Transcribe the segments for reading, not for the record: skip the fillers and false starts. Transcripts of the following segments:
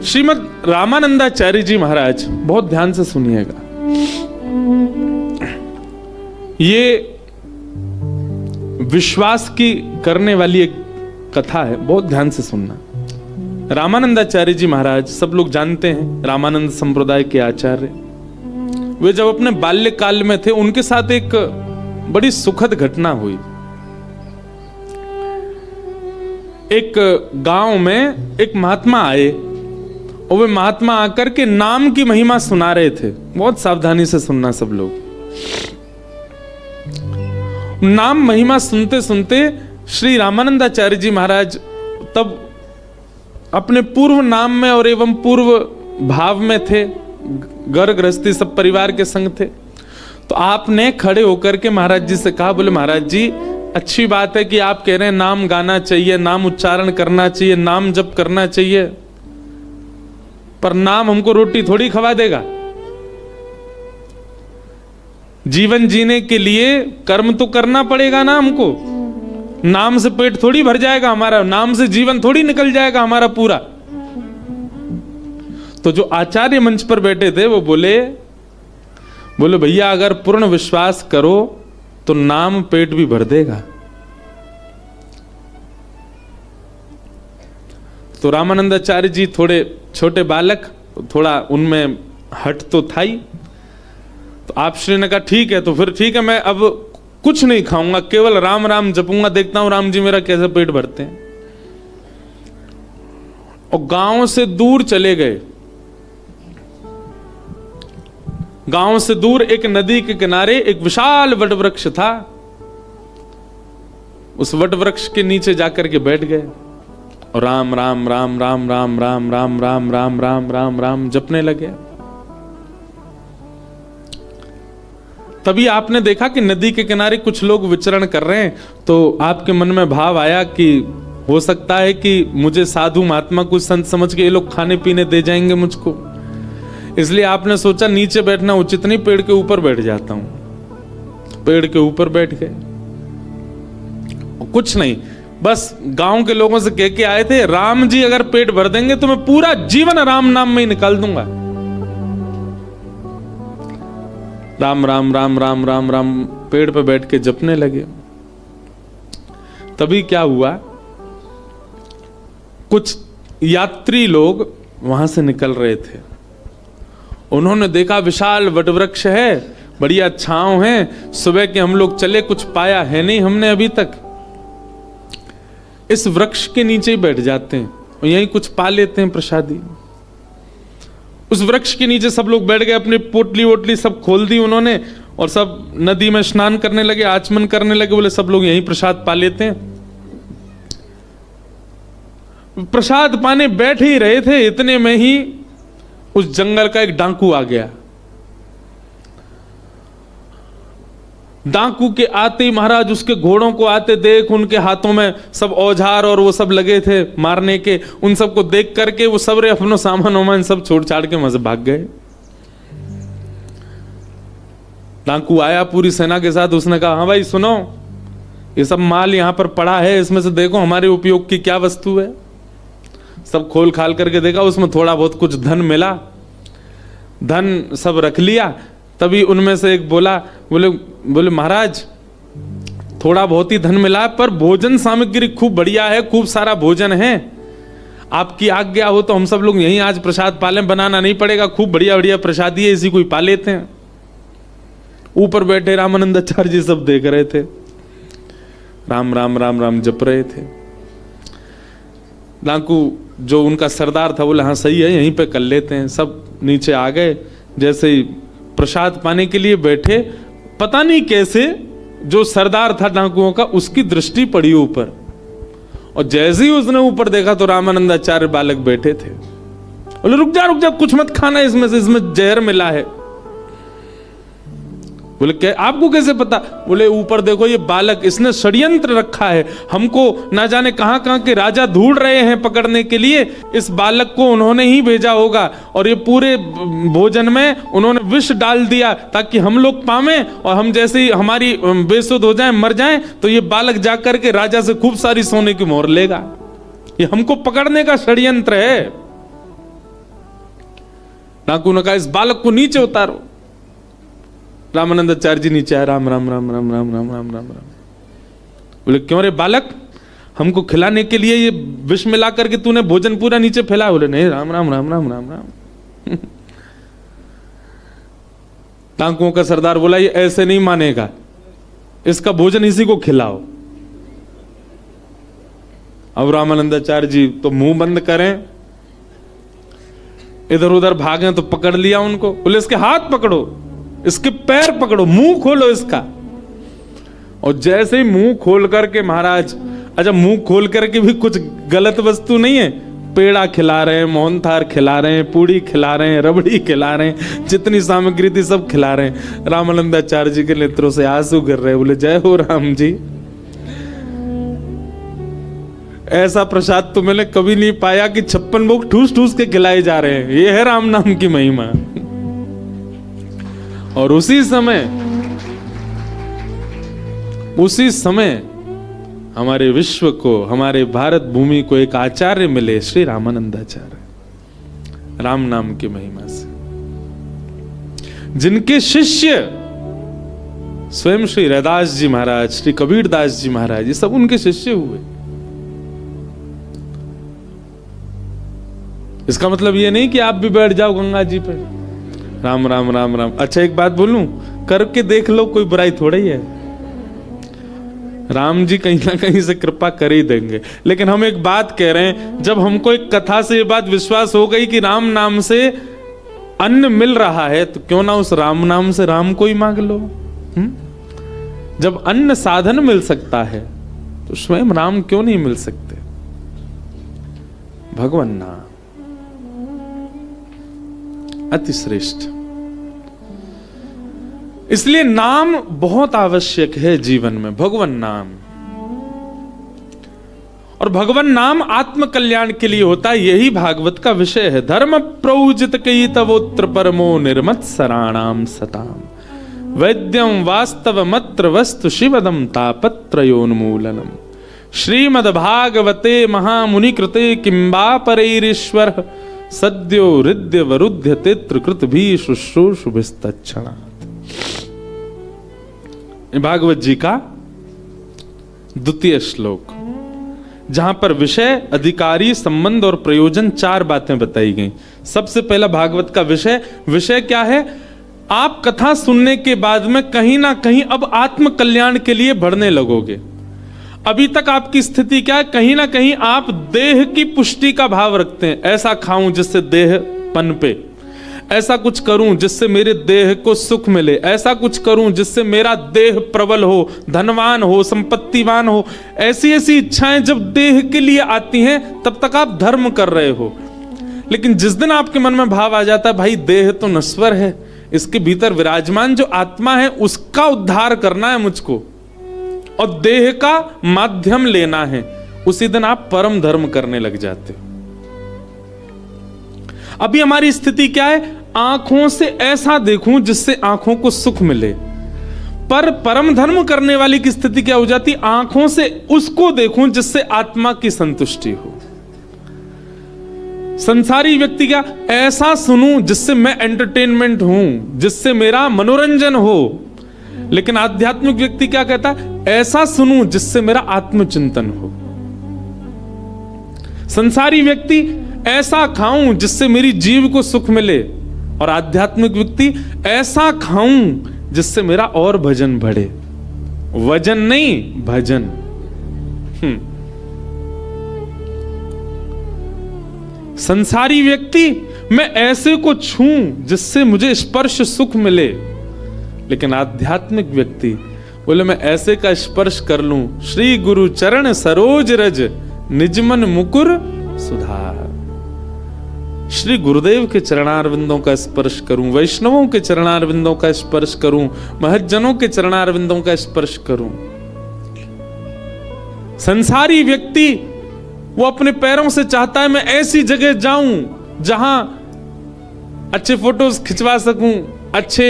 श्रीमद रामानंदाचार्य जी महाराज, बहुत ध्यान से सुनिएगा, ये विश्वास की करने वाली एक कथा है, बहुत ध्यान से सुनना। रामानंदाचार्य जी महाराज सब लोग जानते हैं, रामानंद संप्रदाय के आचार्य। वे जब अपने बाल्यकाल में थे, उनके साथ एक बड़ी सुखद घटना हुई। एक गांव में एक महात्मा आए और वे महात्मा आकर के नाम की महिमा सुना रहे थे। बहुत सावधानी से सुनना सब लोग। नाम महिमा सुनते सुनते श्री रामानंदाचार्य जी महाराज तब अपने पूर्व नाम में और एवं पूर्व भाव में थे, घर गृहस्थी सब परिवार के संग थे। तो आपने खड़े होकर के महाराज जी से कहा, बोले महाराज जी अच्छी बात है कि आप कह रहे हैं नाम गाना चाहिए, नाम उच्चारण करना चाहिए, नाम जप करना चाहिए, पर नाम हमको रोटी थोड़ी खवा देगा। जीवन जीने के लिए कर्म तो करना पड़ेगा ना हमको। नाम से पेट थोड़ी भर जाएगा हमारा, नाम से जीवन थोड़ी निकल जाएगा हमारा पूरा। तो जो आचार्य मंच पर बैठे थे वो बोले भैया अगर पूर्ण विश्वास करो तो नाम पेट भी भर देगा। तो रामानंदाचार्य जी थोड़े छोटे बालक, थोड़ा उनमें हट तो था ही। तो आप श्री ने कहा ठीक है, तो फिर ठीक है, मैं अब कुछ नहीं खाऊंगा, केवल राम राम जपूंगा, देखता हूं राम जी मेरा कैसे पेट भरते हैं। और गांव से दूर चले गए। गांव से दूर एक नदी के किनारे एक विशाल वटवृक्ष था। उस वटवृक्ष के नीचे जाकर के बैठ गए और राम राम राम राम राम राम राम राम राम राम राम राम जपने लगे। तभी आपने देखा कि नदी के किनारे कुछ लोग विचरण कर रहे हैं। तो आपके मन में भाव आया कि हो सकता है कि मुझे साधु महात्मा कुछ संत समझ के ये लोग खाने पीने दे जाएंगे मुझको, इसलिए आपने सोचा नीचे बैठना उचित नहीं, पेड़ के ऊपर बैठ जाता हूं। पेड़ के ऊपर बैठ गए। कुछ नहीं, बस गांव के लोगों से कह के आए थे, राम जी अगर पेट भर देंगे तो मैं पूरा जीवन राम नाम में ही निकाल दूंगा। राम राम राम राम राम राम पेड़ पे बैठ के जपने लगे। तभी क्या हुआ, कुछ यात्री लोग वहां से निकल रहे थे। उन्होंने देखा विशाल वटवृक्ष है, बढ़िया छांव है, सुबह के हम लोग चले, कुछ पाया है नहीं हमने अभी तक, इस वृक्ष के नीचे ही बैठ जाते हैं और यहीं कुछ पा लेते हैं प्रसादी। उस वृक्ष के नीचे सब लोग बैठ गए, अपनी पोटली वोटली सब खोल दी उन्होंने और सब नदी में स्नान करने लगे, आचमन करने लगे। बोले सब लोग यहीं प्रसाद पा लेते हैं। प्रसाद पाने बैठ ही रहे थे, इतने में ही उस जंगल का एक डाकू आ गया। डाकू के आते ही महाराज उसके घोड़ों को आते देख, उनके हाथों में सब औजार और वो सब लगे थे मारने के, उन सबको देख करके वो सब रे अपनो सामान वामान सब छोड़ छाड़ के वहां से भाग गए। डाकू आया पूरी सेना के साथ, उसने कहा हाँ भाई सुनो, ये सब माल यहां पर पड़ा है, इसमें से देखो हमारे उपयोग की क्या वस्तु है। सब खोल खाल करके देखा, उसमें थोड़ा बहुत कुछ धन मिला, धन सब रख लिया। तभी उनमें से एक बोला, बोले महाराज थोड़ा बहुत ही धन मिला पर भोजन सामग्री खूब बढ़िया है, खूब सारा भोजन है, आपकी आज्ञा हो तो हम सब लोग यहीं आज प्रसाद पालें, बनाना नहीं पड़ेगा, खूब बढ़िया बढ़िया प्रसादी है, इसी को ही पा लेते हैं। ऊपर बैठे रामानंदाचार्य जी सब देख रहे थे, राम राम राम राम जप रहे थे। डाकू जो उनका सरदार था बोले हाँ सही है, यहीं पे कर लेते हैं। सब नीचे आ गए। जैसे ही प्रसाद पाने के लिए बैठे, पता नहीं कैसे जो सरदार था डाकुओं का, उसकी दृष्टि पड़ी ऊपर, और जैसे ही उसने ऊपर देखा तो रामानंदाचार्य बालक बैठे थे। बोले रुक जा कुछ मत खाना, इसमें से इसमें जहर मिला है। बोले क्या, आपको कैसे पता? बोले ऊपर देखो ये बालक, इसने षड्यंत्र रखा है, हमको ना जाने कहां कहां के राजा ढूंढ रहे हैं पकड़ने के लिए, इस बालक को उन्होंने ही भेजा होगा और ये पूरे भोजन में उन्होंने विष डाल दिया ताकि हम लोग पावें, और हम जैसे ही हमारी बेसुध हो जाएं, मर जाएं, तो ये बालक जाकर के राजा से खूब सारी सोने की मोहर लेगा। ये हमको पकड़ने का षड्यंत्र है। डाकू ने कहा इस बालक को नीचे उतारो। रामानंदाचार्य जी नीचे आए, राम राम राम राम राम राम राम राम राम। बोले क्यों रे बालक, हमको खिलाने के लिए ये विष मिला करके तूने भोजन पूरा नीचे फैलाया? बोले नहीं, राम राम राम राम राम राम। टांकुओं का सरदार बोला ये ऐसे नहीं मानेगा, इसका भोजन इसी को खिलाओ। अब रामानंदाचार्य जी तो मुंह बंद करें, इधर उधर भागे तो पकड़ लिया उनको। बोले इसके हाथ पकड़ो, इसके पैर पकड़ो, मुंह खोलो इसका। और जैसे ही मुंह खोल करके महाराज, अच्छा मुंह खोल करके भी कुछ गलत वस्तु नहीं है, पेड़ा खिला रहे हैं, मोहनथाल खिला रहे हैं, पूड़ी खिला रहे हैं, रबड़ी खिला रहे हैं, जितनी सामग्री थी सब खिला रहे हैं। रामानंदाचार्य जी के नेत्रों से आंसू गिर रहे। बोले जय हो राम जी, ऐसा प्रसाद तो मैंने कभी नहीं पाया कि 56 भोग ठूस ठूस के खिलाए जा रहे हैं। ये है राम नाम की महिमा। और उसी समय हमारे विश्व को, हमारे भारत भूमि को एक आचार्य मिले, श्री रामानंदाचार्य, राम नाम की महिमा से, जिनके शिष्य स्वयं श्री रैदास जी महाराज, श्री कबीरदास जी महाराज, ये सब उनके शिष्य हुए। इसका मतलब ये नहीं कि आप भी बैठ जाओ गंगा जी पे, राम राम राम राम। अच्छा एक बात बोलूं, करके देख लो, कोई बुराई थोड़ा ही है। राम जी कहीं ना कहीं से कृपा कर ही देंगे। लेकिन हम एक बात कह रहे हैं, जब हमको एक कथा से ये बात विश्वास हो गई कि राम नाम से अन्न मिल रहा है, तो क्यों ना उस राम नाम से राम को ही मांग लो। जब अन्न साधन मिल सकता है तो स्वयं राम क्यों नहीं मिल सकते? भगवान नाम अति श्रेष्ठ। इसलिए नाम बहुत आवश्यक है जीवन में, भगवान नाम। और भगवान नाम आत्म कल्याण के लिए होता है, यही भागवत का विषय है। धर्म प्रौजित कई तवोत्र परमो निर्मत्सराणाम सताम वैद्यम वास्तव मत्र वस्तु शिवदम तापत्रयोन्मूलनम श्रीमद्भागवते महामुनि कृते किंबा परैरीश्वर सद्यो हृदय वरुध्य तित्र कृत भी शुश्रूषुभिस्तच्छणात्। भागवत जी का द्वितीय श्लोक, जहां पर विषय, अधिकारी, संबंध और प्रयोजन 4 बातें बताई गई। सबसे पहला भागवत का विषय क्या है? आप कथा सुनने के बाद में कहीं ना कहीं अब आत्म कल्याण के लिए बढ़ने लगोगे। अभी तक आपकी स्थिति क्या है? कहीं ना कहीं आप देह की पुष्टि का भाव रखते हैं। ऐसा खाऊं जिससे देह पनपे, ऐसा कुछ करूं जिससे मेरे देह को सुख मिले, ऐसा कुछ करूं जिससे मेरा देह प्रबल हो, धनवान हो, संपत्तिवान हो। ऐसी ऐसी इच्छाएं जब देह के लिए आती हैं, तब तक आप धर्म कर रहे हो। लेकिन जिस दिन आपके मन में भाव आ जाता है भाई देह तो नश्वर है, इसके भीतर विराजमान जो आत्मा है उसका उद्धार करना है मुझको, और देह का माध्यम लेना है, उसी दिन आप परम धर्म करने लग जाते हो। अभी हमारी स्थिति क्या है? आंखों से ऐसा देखूं जिससे आंखों को सुख मिले, पर परम धर्म करने वाली की स्थिति क्या हो जाती? आंखों से उसको देखूं जिससे आत्मा की संतुष्टि हो। संसारी व्यक्ति क्या? ऐसा सुनूं जिससे मैं एंटरटेनमेंट हूं, जिससे मेरा मनोरंजन हो। लेकिन आध्यात्मिक व्यक्ति क्या कहता है? ऐसा सुनूं जिससे मेरा आत्मचिंतन हो। संसारी व्यक्ति ऐसा खाऊं जिससे मेरी जीव को सुख मिले, और आध्यात्मिक व्यक्ति ऐसा खाऊं जिससे मेरा और भजन बढ़े। वजन नहीं, भजन। संसारी व्यक्ति मैं ऐसे को छूं जिससे मुझे स्पर्श सुख मिले, लेकिन आध्यात्मिक व्यक्ति बोले मैं ऐसे का स्पर्श कर लूं, श्री गुरु चरण सरोज रज निजमन मुकुर सुधार। श्री गुरुदेव के चरणारविंदों का स्पर्श करूं, वैष्णवों के चरणारविंदों का स्पर्श करूं, महज्जनों के चरणारविंदों का स्पर्श करूं। संसारी व्यक्ति वो अपने पैरों से चाहता है मैं ऐसी जगह जाऊं जहां अच्छे फोटोज खिंचवा सकूं, अच्छे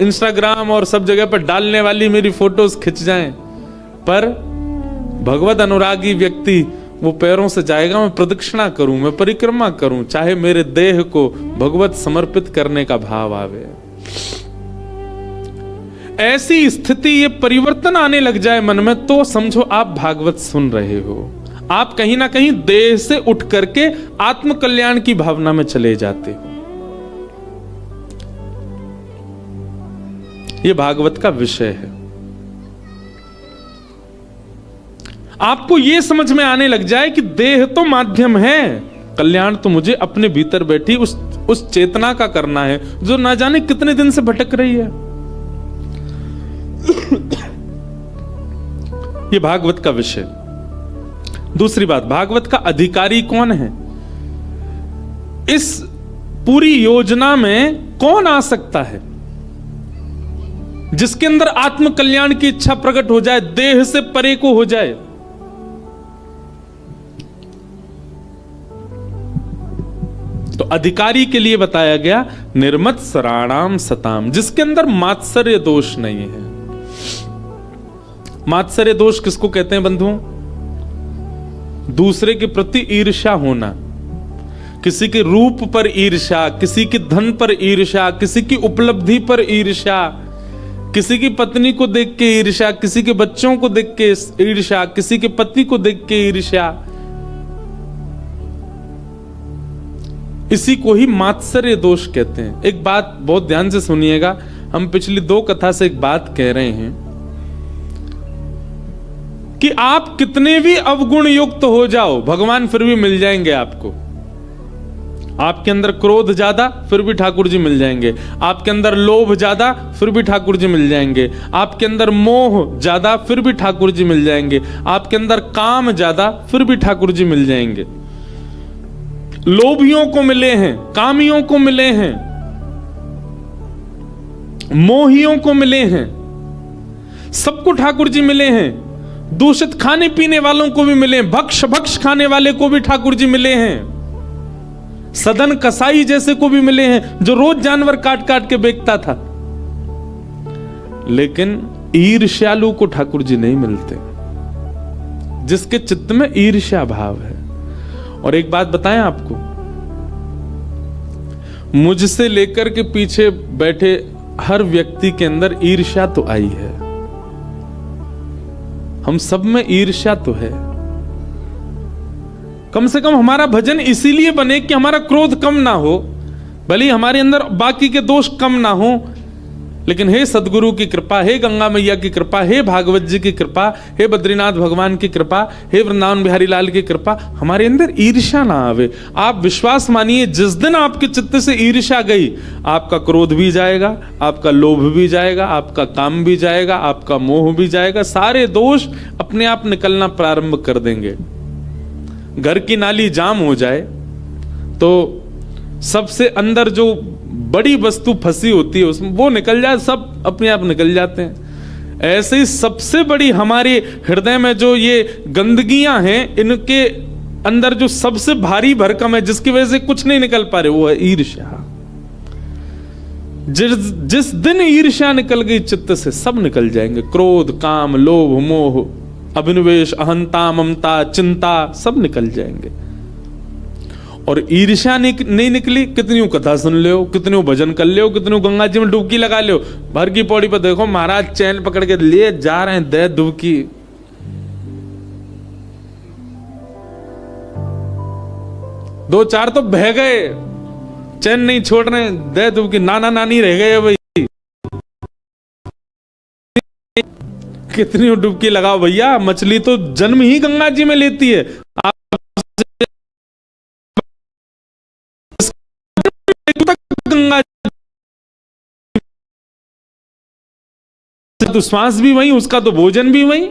इंस्टाग्राम और सब जगह पर डालने वाली मेरी फोटोज खिंच जाएं। पर भगवत अनुरागी व्यक्ति वो पैरों से जाएगा, मैं प्रदक्षिणा करूं, मैं परिक्रमा करूं, चाहे मेरे देह को भगवत समर्पित करने का भाव आवे। ऐसी स्थिति, ये परिवर्तन आने लग जाए मन में, तो समझो आप भागवत सुन रहे हो। आप कहीं ना कहीं देह से उठ करके आत्म कल्याण की भावना में चले जाते हो। ये भागवत का विषय है। आपको यह समझ में आने लग जाए कि देह तो माध्यम है, कल्याण तो मुझे अपने भीतर बैठी उस चेतना का करना है जो ना जाने कितने दिन से भटक रही है। ये भागवत का विषय। दूसरी बात, भागवत का अधिकारी कौन है? इस पूरी योजना में कौन आ सकता है जिसके अंदर आत्म कल्याण की इच्छा प्रकट हो जाए, देह से परे को हो जाए? तो अधिकारी के लिए बताया गया निर्मत्सराणाम सताम, जिसके अंदर मात्सर्य दोष नहीं है। मात्सर्य दोष किसको कहते हैं बंधुओं? दूसरे के प्रति ईर्ष्या होना, किसी के रूप पर ईर्ष्या, किसी के धन पर ईर्ष्या, किसी की उपलब्धि पर ईर्ष्या, किसी की पत्नी को देख के ईर्ष्या, किसी के बच्चों को देख के ईर्ष्या, किसी के पति को देख के ईर्ष्या, इसी को ही मात्सर्य दोष कहते हैं। एक बात बहुत ध्यान से सुनिएगा, हम पिछली 2 कथा से एक बात कह रहे हैं कि आप कितने भी अवगुण युक्त हो जाओ, भगवान फिर भी मिल जाएंगे आपको। आपके अंदर क्रोध ज्यादा, फिर भी ठाकुर जी मिल जाएंगे। आपके अंदर लोभ ज्यादा, फिर भी ठाकुर जी मिल जाएंगे। आपके अंदर मोह ज्यादा, फिर भी ठाकुर जी मिल जाएंगे। आपके अंदर काम ज्यादा, फिर भी ठाकुर जी मिल जाएंगे। लोभियों को मिले हैं, कामियों को मिले हैं, मोहियों को मिले हैं, सबको ठाकुर जी मिले हैं। दूषित खाने पीने वालों को भी मिले, भक्ष खाने वाले को भी ठाकुर जी मिले हैं। सदन कसाई जैसे को भी मिले हैं जो रोज जानवर काट काट के बेचता था। लेकिन ईर्ष्यालु को ठाकुर जी नहीं मिलते, जिसके चित्त में ईर्ष्या भाव है। और एक बात बताएं आपको, मुझसे लेकर के पीछे बैठे हर व्यक्ति के अंदर ईर्ष्या तो आई है। हम सब में ईर्ष्या तो है। कम से कम हमारा भजन इसीलिए बने कि हमारा क्रोध कम ना हो, भले ही हमारे अंदर बाकी के दोष कम ना हो, लेकिन हे सदगुरु की कृपा, हे गंगा मैया की कृपा, हे भागवत जी की कृपा, हे बद्रीनाथ भगवान की कृपा, हे वृंदावन बिहारी लाल की कृपा, हमारे अंदर ईर्ष्या ना आवे। आप विश्वास मानिए, जिस दिन आपके चित्त से ईर्ष्या गई, आपका क्रोध भी जाएगा, आपका लोभ भी जाएगा, आपका काम भी जाएगा, आपका मोह भी जाएगा। सारे दोष अपने आप निकलना प्रारंभ कर देंगे। घर की नाली जाम हो जाए तो सबसे अंदर जो बड़ी वस्तु फंसी होती है उसमें वो निकल जाए, सब अपने आप निकल जाते हैं। ऐसे ही सबसे बड़ी हमारे हृदय में जो ये गंदगियां हैं, इनके अंदर जो सबसे भारी भरकम है, जिसकी वजह से कुछ नहीं निकल पा रहे, वो है ईर्ष्या। जिस दिन ईर्ष्या निकल गई चित्त से, सब निकल जाएंगे। क्रोध, काम, लोभ, मोह, अभिनिवेश, अहंता, ममता, चिंता, सब निकल जाएंगे। और ईर्ष्या नहीं निकली, कितनी कथा सुन ले, कितनी भजन कर ले, कितनी गंगा जी में डुबकी लगा ले, भर की पौड़ी पर देखो महाराज चैन पकड़ के लिए जा रहे हैं, दे डुबकी। दो चार तो बह गए, चैन नहीं छोड़ रहे, दे डुबकी। नाना नानी रह गए भाई, कितनी डुबकी लगाओ भैया। मछली तो जन्म ही गंगा जी में लेती है। आप गंगा तो श्वास भी वही, उसका तो भोजन भी वही।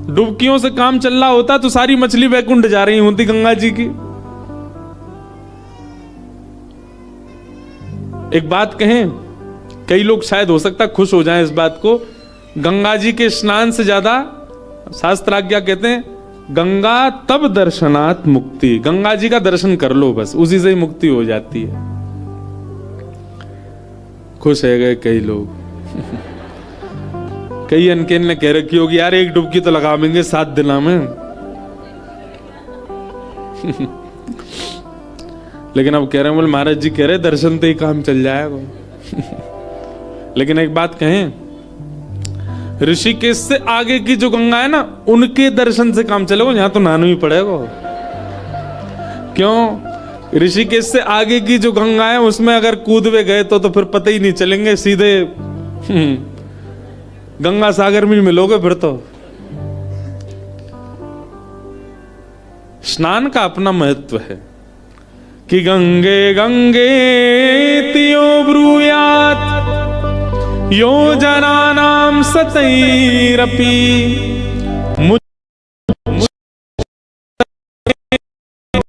डुबकियों से काम चल रहा होता तो सारी मछली वैकुंठ जा रही होती गंगा जी की। एक बात कहें, कई लोग शायद हो सकता खुश हो जाएं इस बात को, गंगा जी के स्नान से ज्यादा शास्त्राज्ञा कहते हैं गंगा तब दर्शनात् मुक्ति। गंगा जी का दर्शन कर लो बस, उसी से ही मुक्ति हो जाती है। खुश है गए कई लोग। कई अनकेन ने कह रखी होगी यार एक डुबकी तो लगावेंगे 7 दिन में। लेकिन अब कह रहे हैं, बोले महाराज जी कह रहे दर्शन तो ही काम चल जाएगा। लेकिन एक बात कहें, ऋषिकेश से आगे की जो गंगा है ना, उनके दर्शन से काम चलेगा, यहां तो नहाना ही पड़ेगा। क्यों? ऋषिकेश से आगे की जो गंगा है उसमें अगर कूदवे गए तो फिर पता ही नहीं चलेंगे, सीधे गंगा सागर में मिलोगे फिर तो। स्नान का अपना महत्व है कि गंगे गंगे तियो ब्रूयात यो जनानाम सतैरपि